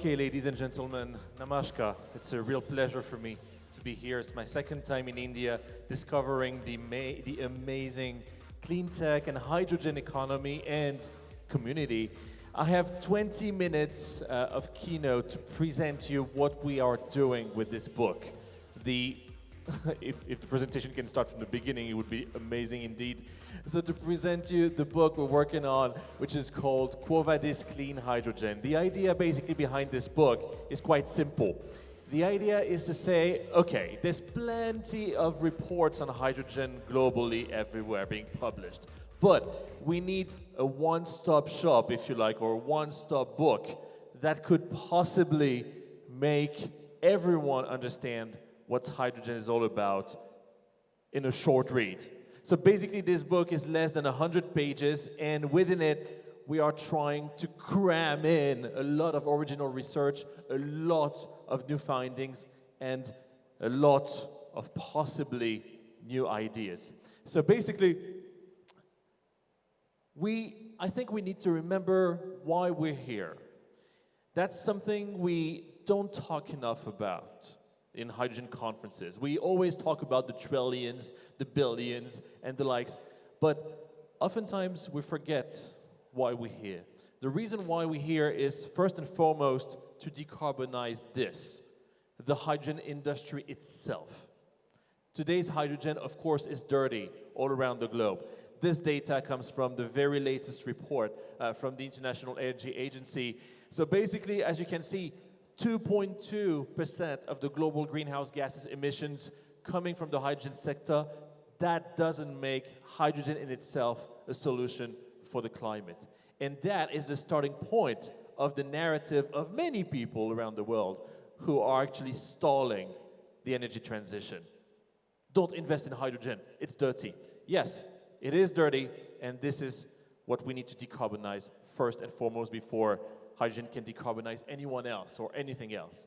Okay, ladies and gentlemen, namaskar. It's a real pleasure for me to be here. It's my second time in India discovering the amazing clean tech and hydrogen economy and community. I have 20 minutes of keynote to present to you what we are doing with this book. If the presentation can start from the beginning, it would be amazing indeed. So to present you the book we're working on, which is called Vadis Clean Hydrogen. The idea basically behind this book is quite simple. The idea is to say, okay, there's plenty of reports on hydrogen globally everywhere being published, but we need a one-stop shop, if you like, or a one-stop book that could possibly make everyone understand what hydrogen is all about in a short read. So basically this book is less than 100 pages, and within it we are trying to cram in a lot of original research, a lot of new findings, and a lot of possibly new ideas. So basically, I think we need to remember why we're here. That's something we don't talk enough about in hydrogen conferences. We always talk about the trillions, the billions, and the likes, but oftentimes we forget why we're here. The reason why we're here is first and foremost to decarbonize the hydrogen industry itself. Today's hydrogen, of course, is dirty all around the globe. This data comes from the very latest report from the International Energy Agency. So basically, as you can see, 2.2% of the global greenhouse gases emissions coming from the hydrogen sector. That doesn't make hydrogen in itself a solution for the climate. And that is the starting point of the narrative of many people around the world who are actually stalling the energy transition. Don't invest in hydrogen, it's dirty. Yes, it is dirty, and this is what we need to decarbonize first and foremost before hydrogen can decarbonize anyone else or anything else.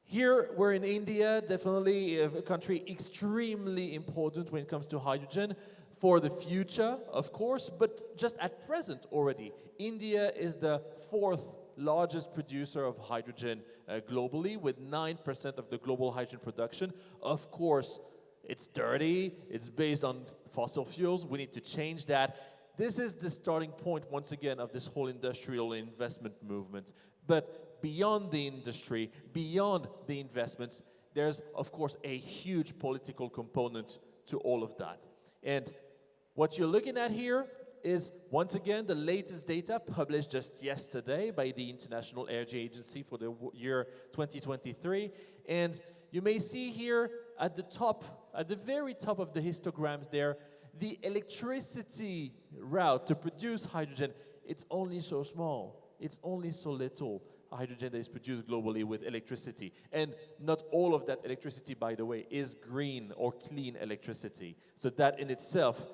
Here, we're in India, definitely a country extremely important when it comes to hydrogen for the future, of course, but just at present already, India is the fourth largest producer of hydrogen globally, with 9% of the global hydrogen production. Of course, it's dirty, it's based on fossil fuels, we need to change that. This is the starting point, once again, of this whole industrial investment movement. But beyond the industry, beyond the investments, there's, of course, a huge political component to all of that. And what you're looking at here is, once again, the latest data published just yesterday by the International Energy Agency for the year 2023. And you may see here at the top, at the very top of the histograms there, the electricity route to produce hydrogen. It's only so small. It's only so little hydrogen that is produced globally with electricity. And not all of that electricity, by the way, is green or clean electricity. So that in itself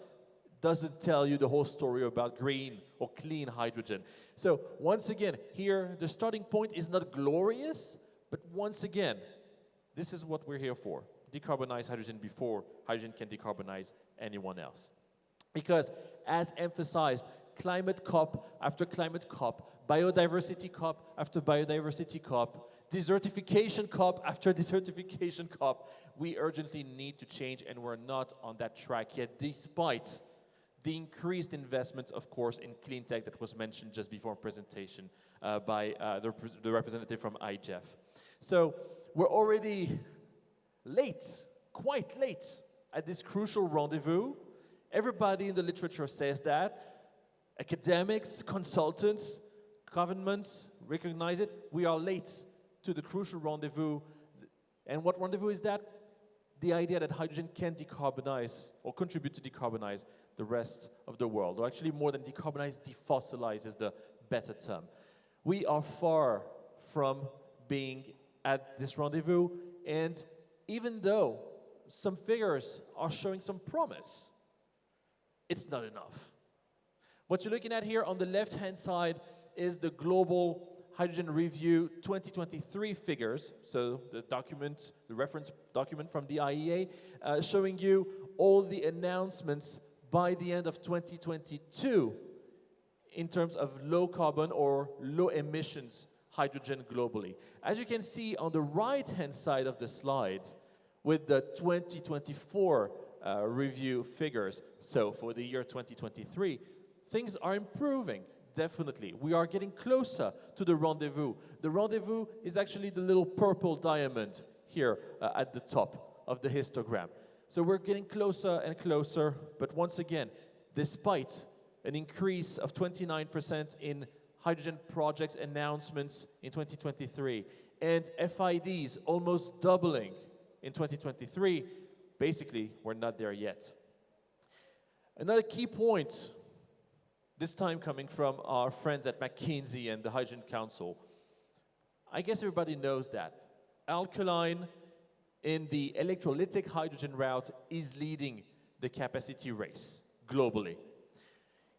doesn't tell you the whole story about green or clean hydrogen. So once again, here, the starting point is not glorious, but once again, this is what we're here for. Decarbonize hydrogen before hydrogen can decarbonize anyone else. Because, as emphasized, climate COP after climate COP, biodiversity COP after biodiversity COP, desertification COP after desertification COP, we urgently need to change, and we're not on that track yet, despite the increased investments, of course, in clean tech that was mentioned just before presentation by the representative from IGEF. So we're already late, quite late, at this crucial rendezvous. Everybody in the literature says that. Academics, consultants, governments recognize it. We are late to the crucial rendezvous. And what rendezvous is that? The idea that hydrogen can decarbonize or contribute to decarbonize the rest of the world. Or actually, more than decarbonize, defossilize is the better term. We are far from being at this rendezvous, and even though some figures are showing some promise, it's not enough. What you're looking at here on the left-hand side is the Global Hydrogen Review 2023 figures, so the document, the reference document from the IEA, showing you all the announcements by the end of 2022 in terms of low carbon or low emissions hydrogen globally. As you can see on the right-hand side of the slide, with the 2024 review figures, so for the year 2023, things are improving, definitely. We are getting closer to the rendezvous. The rendezvous is actually the little purple diamond here at the top of the histogram. So we're getting closer and closer, but once again, despite an increase of 29% in hydrogen projects announcements in 2023, and FIDs almost doubling in 2023, basically, we're not there yet. Another key point, this time coming from our friends at McKinsey and the Hydrogen Council. I guess everybody knows that alkaline in the electrolytic hydrogen route is leading the capacity race globally.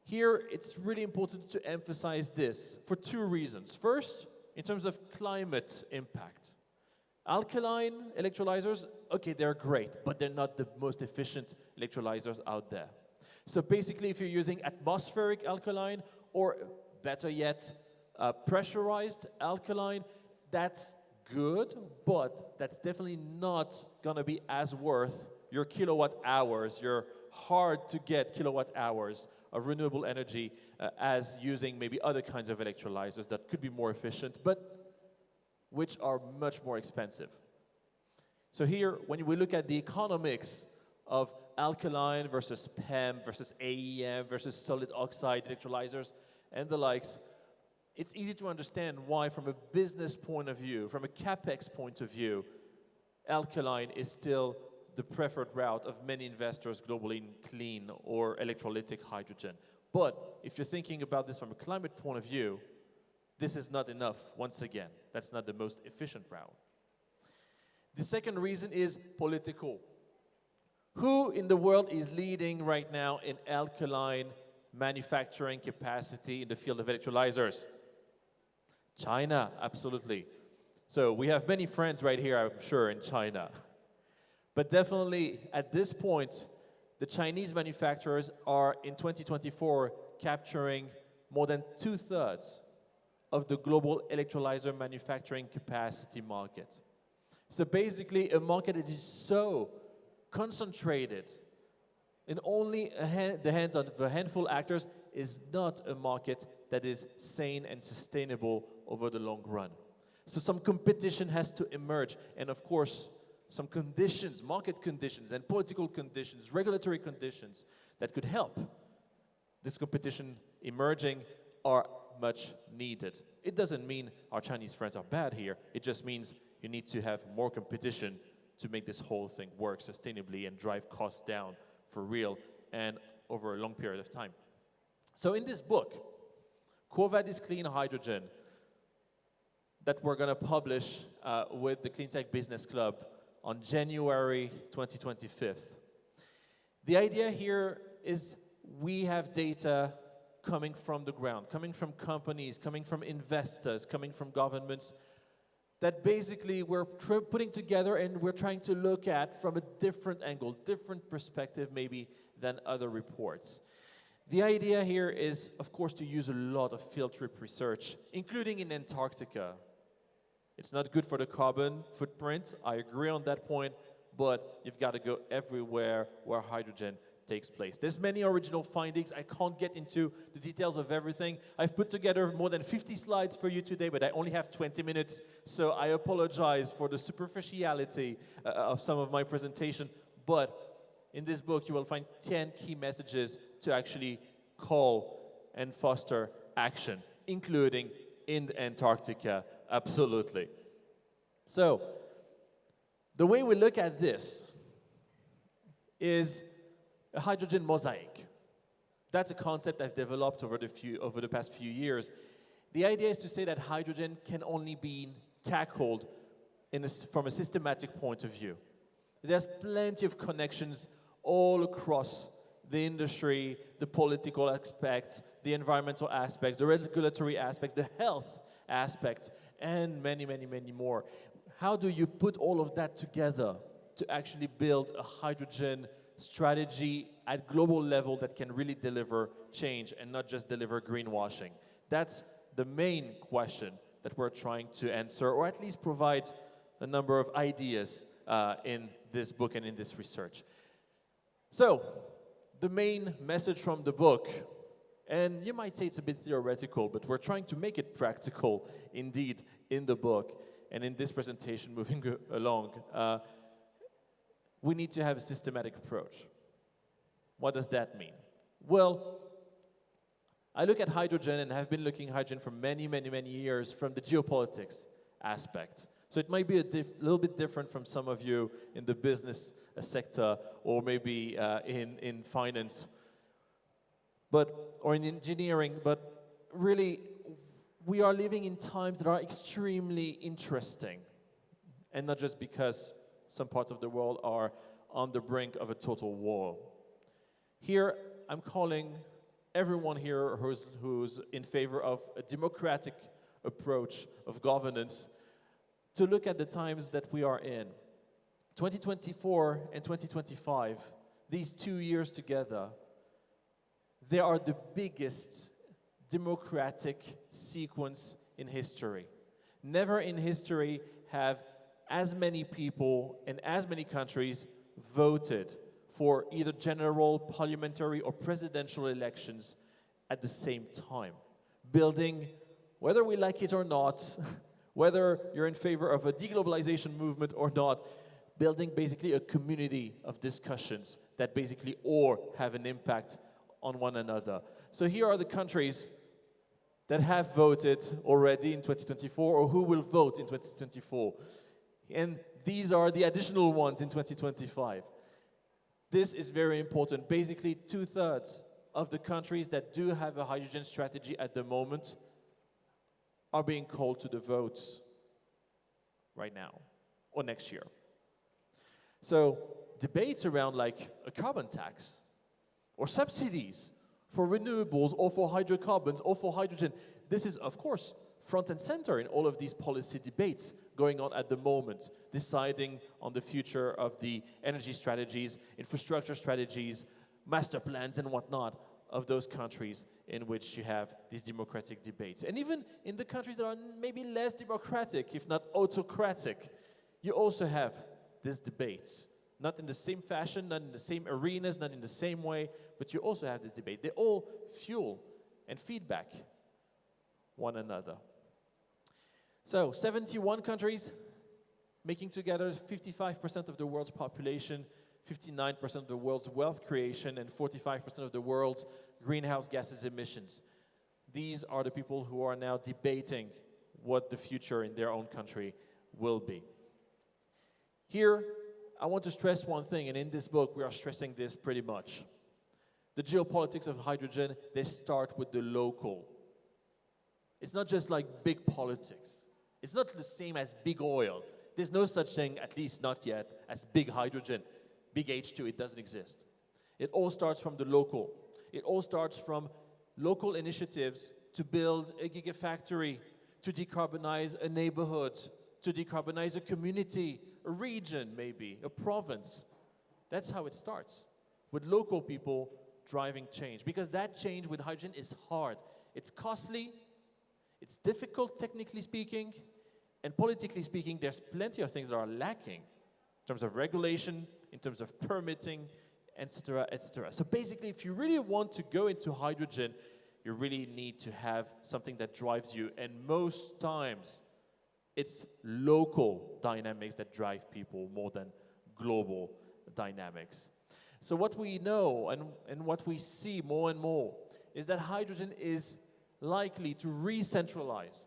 Here, it's really important to emphasize this for two reasons. First, in terms of climate impact. Alkaline electrolyzers, okay, they're great, but they're not the most efficient electrolyzers out there. So basically, if you're using atmospheric alkaline, or better yet, pressurized alkaline, that's good, but that's definitely not gonna be as worth your kilowatt hours, your hard to get kilowatt hours of renewable energy as using maybe other kinds of electrolyzers that could be more efficient, but which are much more expensive. So here, when we look at the economics of alkaline versus PEM versus AEM versus solid oxide electrolyzers and the likes, it's easy to understand why, from a business point of view, from a CapEx point of view, alkaline is still the preferred route of many investors globally in clean or electrolytic hydrogen. But if you're thinking about this from a climate point of view, this is not enough. Once again, that's not the most efficient route. The second reason is political. Who in the world is leading right now in alkaline manufacturing capacity in the field of electrolyzers? China, absolutely. So we have many friends right here, I'm sure, in China. But definitely, at this point, the Chinese manufacturers are, in 2024, capturing more than 2/3 of the global electrolyzer manufacturing capacity market. So basically, a market that is so concentrated in only the hands of a handful of actors is not a market that is sane and sustainable over the long run. So some competition has to emerge, and of course, some conditions, market conditions and political conditions, regulatory conditions that could help this competition emerging are much needed. It doesn't mean our Chinese friends are bad here. It just means you need to have more competition to make this whole thing work sustainably and drive costs down for real and over a long period of time. So in this book, Vadis Clean Hydrogen, that we're going to publish with the Cleantech Business Club on January 2025. The idea here is we have data coming from the ground, coming from companies, coming from investors, coming from governments, that basically we're putting together and we're trying to look at from a different angle, different perspective maybe than other reports. The idea here is, of course, to use a lot of field trip research, including in Antarctica. It's not good for the carbon footprint, I agree on that point, but you've got to go everywhere where hydrogen takes place. There's many original findings. I can't get into the details of everything. I've put together more than 50 slides for you today, but I only have 20 minutes, so I apologize for the superficiality of some of my presentation. But in this book, you will find 10 key messages to actually call and foster action, including in Antarctica, absolutely. So, the way we look at this is a hydrogen mosaic. That's a concept I've developed over the past few years. The idea is to say that hydrogen can only be tackled from a systematic point of view. There's plenty of connections all across the industry, the political aspects, the environmental aspects, the regulatory aspects, the health aspects, and many, many, many more. How do you put all of that together to actually build a hydrogen strategy at global level that can really deliver change and not just deliver greenwashing? That's the main question that we're trying to answer, or at least provide a number of ideas in this book and in this research. So, the main message from the book, and you might say it's a bit theoretical, but we're trying to make it practical indeed in the book and in this presentation moving along. We need to have a systematic approach. What does that mean? Well, I look at hydrogen and have been looking at hydrogen for many, many, many years from the geopolitics aspect. So it might be a little bit different from some of you in the business sector, or maybe in finance, or in engineering, but really we are living in times that are extremely interesting, and not just because some parts of the world are on the brink of a total war. Here, I'm calling everyone here who's in favor of a democratic approach of governance to look at the times that we are in. 2024 and 2025, these 2 years together, they are the biggest democratic sequence in history. Never in history have as many people and as many countries voted for either general, parliamentary, or presidential elections at the same time. Building, whether we like it or not, whether you're in favor of a deglobalization movement or not, building basically a community of discussions that basically all have an impact on one another. So here are the countries that have voted already in 2024 or who will vote in 2024. And these are the additional ones in 2025. This is very important. Basically, 2/3 of the countries that do have a hydrogen strategy at the moment are being called to the votes right now or next year. So debates around like a carbon tax or subsidies for renewables or for hydrocarbons or for hydrogen, this is of course front and center in all of these policy debates going on at the moment, deciding on the future of the energy strategies, infrastructure strategies, master plans and whatnot of those countries in which you have these democratic debates. And even in the countries that are maybe less democratic, if not autocratic, you also have these debates. Not in the same fashion, not in the same arenas, not in the same way, but you also have this debate. They all fuel and feedback one another. So, 71 countries making together 55% of the world's population, 59% of the world's wealth creation, and 45% of the world's greenhouse gases emissions. These are the people who are now debating what the future in their own country will be. Here, I want to stress one thing, and in this book we are stressing this pretty much. The geopolitics of hydrogen, they start with the local. It's not just like big politics. It's not the same as big oil. There's no such thing, at least not yet, as big hydrogen. Big H2, it doesn't exist. It all starts from the local. It all starts from local initiatives to build a gigafactory, to decarbonize a neighborhood, to decarbonize a community, a region maybe, a province. That's how it starts, with local people driving change. Because that change with hydrogen is hard. It's costly, it's difficult technically speaking, and politically speaking, there's plenty of things that are lacking in terms of regulation, in terms of permitting, etc., etc. So basically, if you really want to go into hydrogen, you really need to have something that drives you. And most times, it's local dynamics that drive people more than global dynamics. So what we know and what we see more and more is that hydrogen is likely to re-centralize,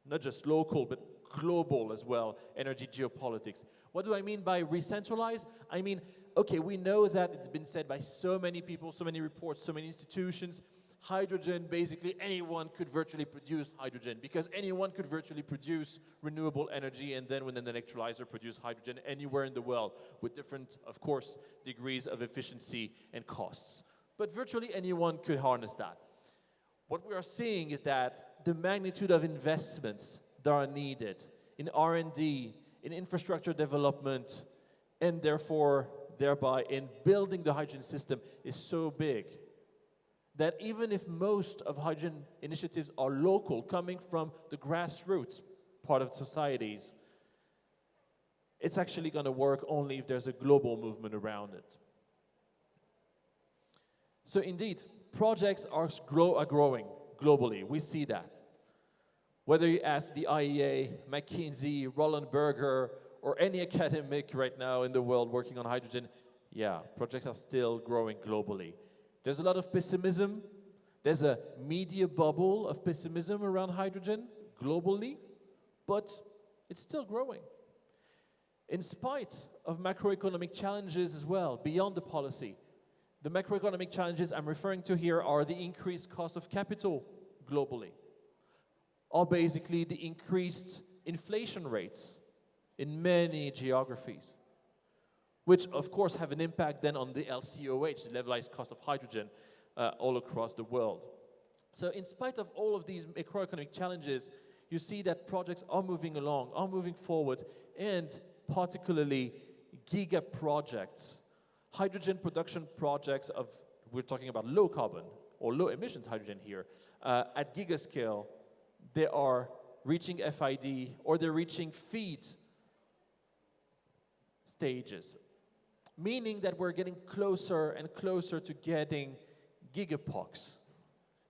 not just local, but global as well, energy geopolitics. What do I mean by re-centralize? I mean, okay, we know that it's been said by so many people, so many reports, so many institutions, hydrogen, basically anyone could virtually produce hydrogen because anyone could virtually produce renewable energy and then with an electrolyzer produce hydrogen anywhere in the world with different, of course, degrees of efficiency and costs. But virtually anyone could harness that. What we are seeing is that the magnitude of investments that are needed in R&D, in infrastructure development, and thereby in building the hydrogen system is so big that even if most of hydrogen initiatives are local, coming from the grassroots part of societies, it's actually going to work only if there's a global movement around it. So indeed, projects are growing globally. We see that. Whether you ask the IEA, McKinsey, Roland Berger, or any academic right now in the world working on hydrogen, yeah, projects are still growing globally. There's a lot of pessimism. There's a media bubble of pessimism around hydrogen globally, but it's still growing. In spite of macroeconomic challenges as well, beyond the policy. The macroeconomic challenges I'm referring to here are the increased cost of capital globally, or basically the increased inflation rates in many geographies, which of course have an impact then on the LCOH, the levelized cost of hydrogen, all across the world. So in spite of all of these macroeconomic challenges, you see that projects are moving along, are moving forward, and particularly giga projects, hydrogen production projects of, we're talking about low carbon or low emissions hydrogen here, at gigascale, they are reaching FID or they're reaching FEED stages, meaning that we're getting closer and closer to getting gigapocs.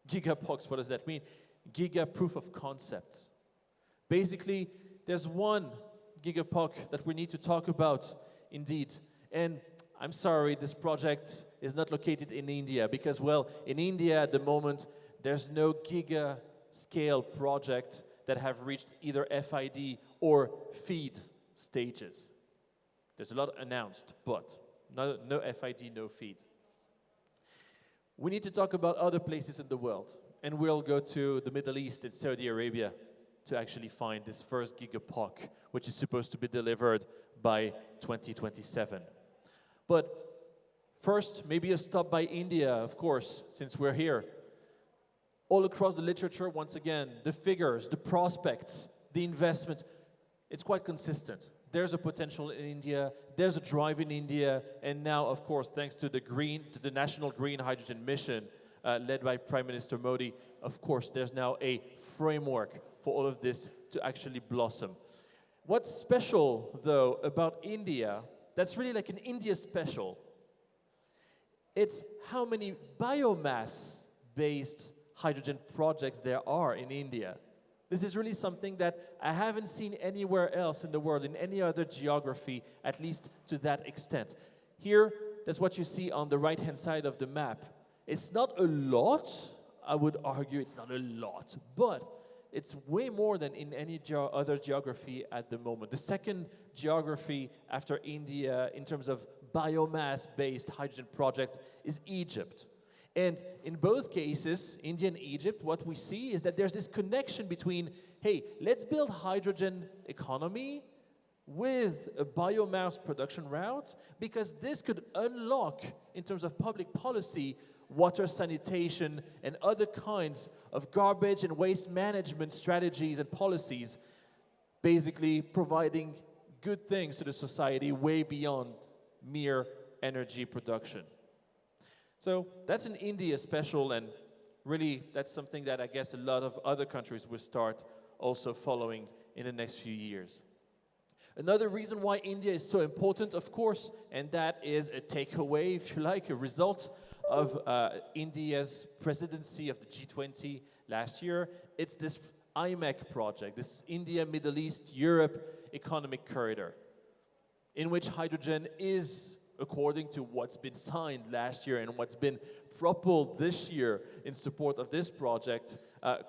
Gigapocs, what does that mean? Giga proof of concept. Basically, there's one gigapoc that we need to talk about, indeed. And I'm sorry, this project is not located in India because, well, in India at the moment, there's no giga scale project that have reached either FID or FEED stages. There's a lot announced, but no FID, no FEED. We need to talk about other places in the world, and we'll go to the Middle East and Saudi Arabia to actually find this first gigapoc, which is supposed to be delivered by 2027. But first, maybe a stop by India, of course, since we're here. All across the literature, once again, the figures, the prospects, the investments, it's quite consistent. There's a potential in India, there's a drive in India, and now, of course, thanks to the National Green Hydrogen Mission, led by Prime Minister Modi, of course, there's now a framework for all of this to actually blossom. What's special, though, about India, that's really like an India special, it's how many biomass-based hydrogen projects there are in India. This is really something that I haven't seen anywhere else in the world, in any other geography, at least to that extent. Here, that's what you see on the right-hand side of the map. It's not a lot, I would argue it's not a lot, but it's way more than in any other geography at the moment. The second geography after India in terms of biomass-based hydrogen projects is Egypt. And in both cases, India and Egypt, what we see is that there's this connection between, hey, let's build hydrogen economy with a biomass production route, because this could unlock, in terms of public policy, water sanitation and other kinds of garbage and waste management strategies and policies, basically providing good things to the society way beyond mere energy production. So that's an India special, and really that's something that I guess a lot of other countries will start also following in the next few years. Another reason why India is so important, of course, and that is a takeaway, if you like, a result of India's presidency of the G20 last year. It's this IMEC project, this India, Middle East, Europe Economic Corridor, in which hydrogen is, according to what's been signed last year and what's been propelled this year in support of this project,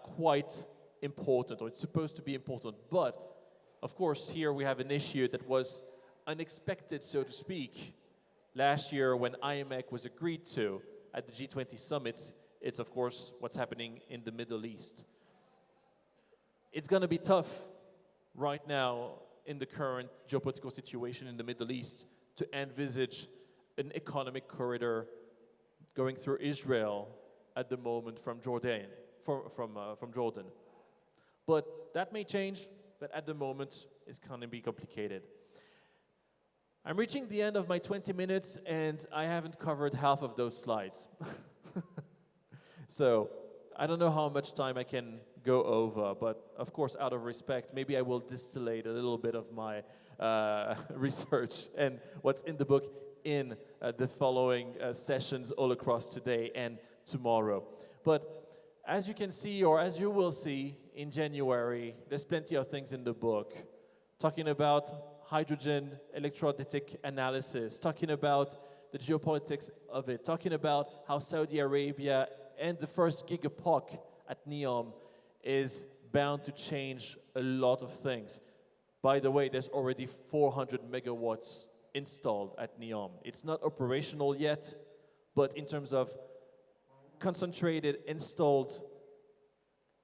quite important, or it's supposed to be important. But, of course, here we have an issue that was unexpected, so to speak. Last year, when IMEC was agreed to at the G20 summits, it's, of course, what's happening in the Middle East. It's going to be tough right now in the current geopolitical situation in the Middle East to envisage an economic corridor going through Israel at the moment from Jordan. But that may change, but at the moment it's going to be complicated. I'm reaching the end of my 20 minutes and I haven't covered half of those slides. So I don't know how much time I can go over, but of course, out of respect, maybe I will distillate a little bit of my research and what's in the book in the following sessions all across today and tomorrow. But as you can see, or as you will see in January, there's plenty of things in the book talking about hydrogen electrolytic analysis, talking about the geopolitics of it, talking about how Saudi Arabia and the first gigapuck at NEOM is bound to change a lot of things. By the way, there's already 400 megawatts installed at NEOM. It's not operational yet, but in terms of concentrated installed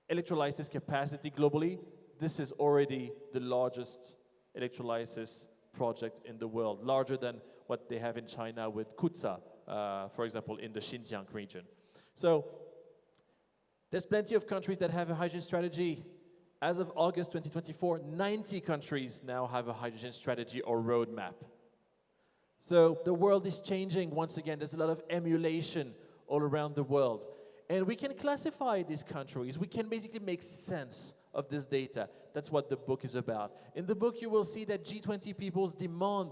electrolysis capacity globally, this is already the largest electrolysis project in the world, larger than what they have in China with Kutsa, for example, in the Xinjiang region. So there's plenty of countries that have a hydrogen strategy. As of August 2024, 90 countries now have a hydrogen strategy or roadmap. So the world is changing once again. There's a lot of emulation all around the world. And we can classify these countries. We can basically make sense of this data. That's what the book is about. In the book, you will see that G20 peoples demand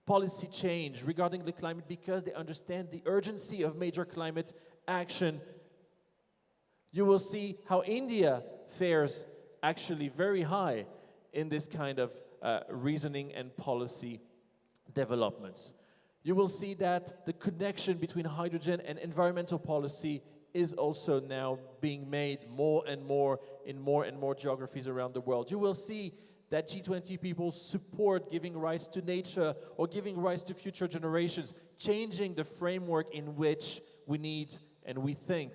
policy change regarding the climate because they understand the urgency of major climate action. You will see how India fares actually very high in this kind of reasoning and policy developments. You will see that the connection between hydrogen and environmental policy is also now being made more and more in more and more geographies around the world. You will see that G20 people support giving rights to nature or giving rights to future generations, changing the framework in which we need and we think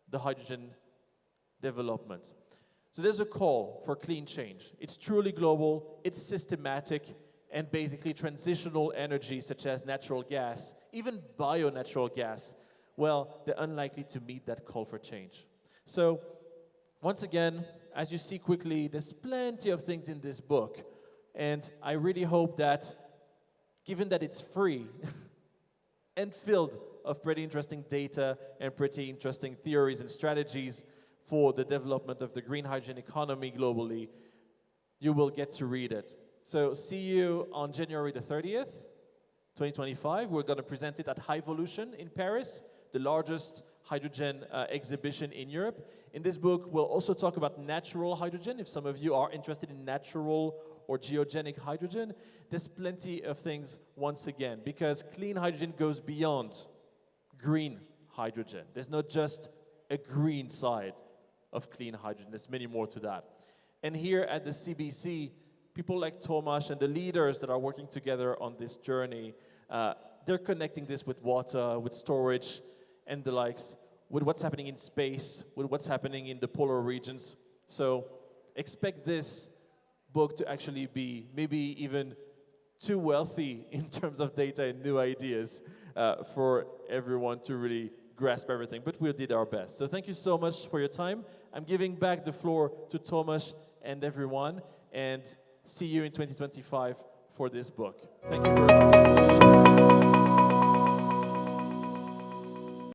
the hydrogen development. So there's a call for clean change. It's truly global, it's systematic, and basically transitional energy such as natural gas, even bio-natural gas, well, they're unlikely to meet that call for change. So once again, as you see quickly, there's plenty of things in this book. And I really hope that, given that it's free and filled of pretty interesting data and pretty interesting theories and strategies for the development of the green hydrogen economy globally, you will get to read it. So see you on January the 30th, 2025. We're going to present it at Highvolution in Paris, the largest hydrogen exhibition in Europe. In this book, we'll also talk about natural hydrogen. If some of you are interested in natural or geogenic hydrogen, there's plenty of things once again, because clean hydrogen goes beyond green hydrogen. There's not just a green side of clean hydrogen. There's many more to that. And here at the CBC, people like Tomasz and the leaders that are working together on this journey, they're connecting this with water, with storage, and the likes, with what's happening in space, with what's happening in the polar regions. So expect this book to actually be maybe even too wealthy in terms of data and new ideas for everyone to really grasp everything, but we did our best. So thank you so much for your time. I'm giving back the floor to Tomasz and everyone, and see you in 2025 for this book. Thank you very much.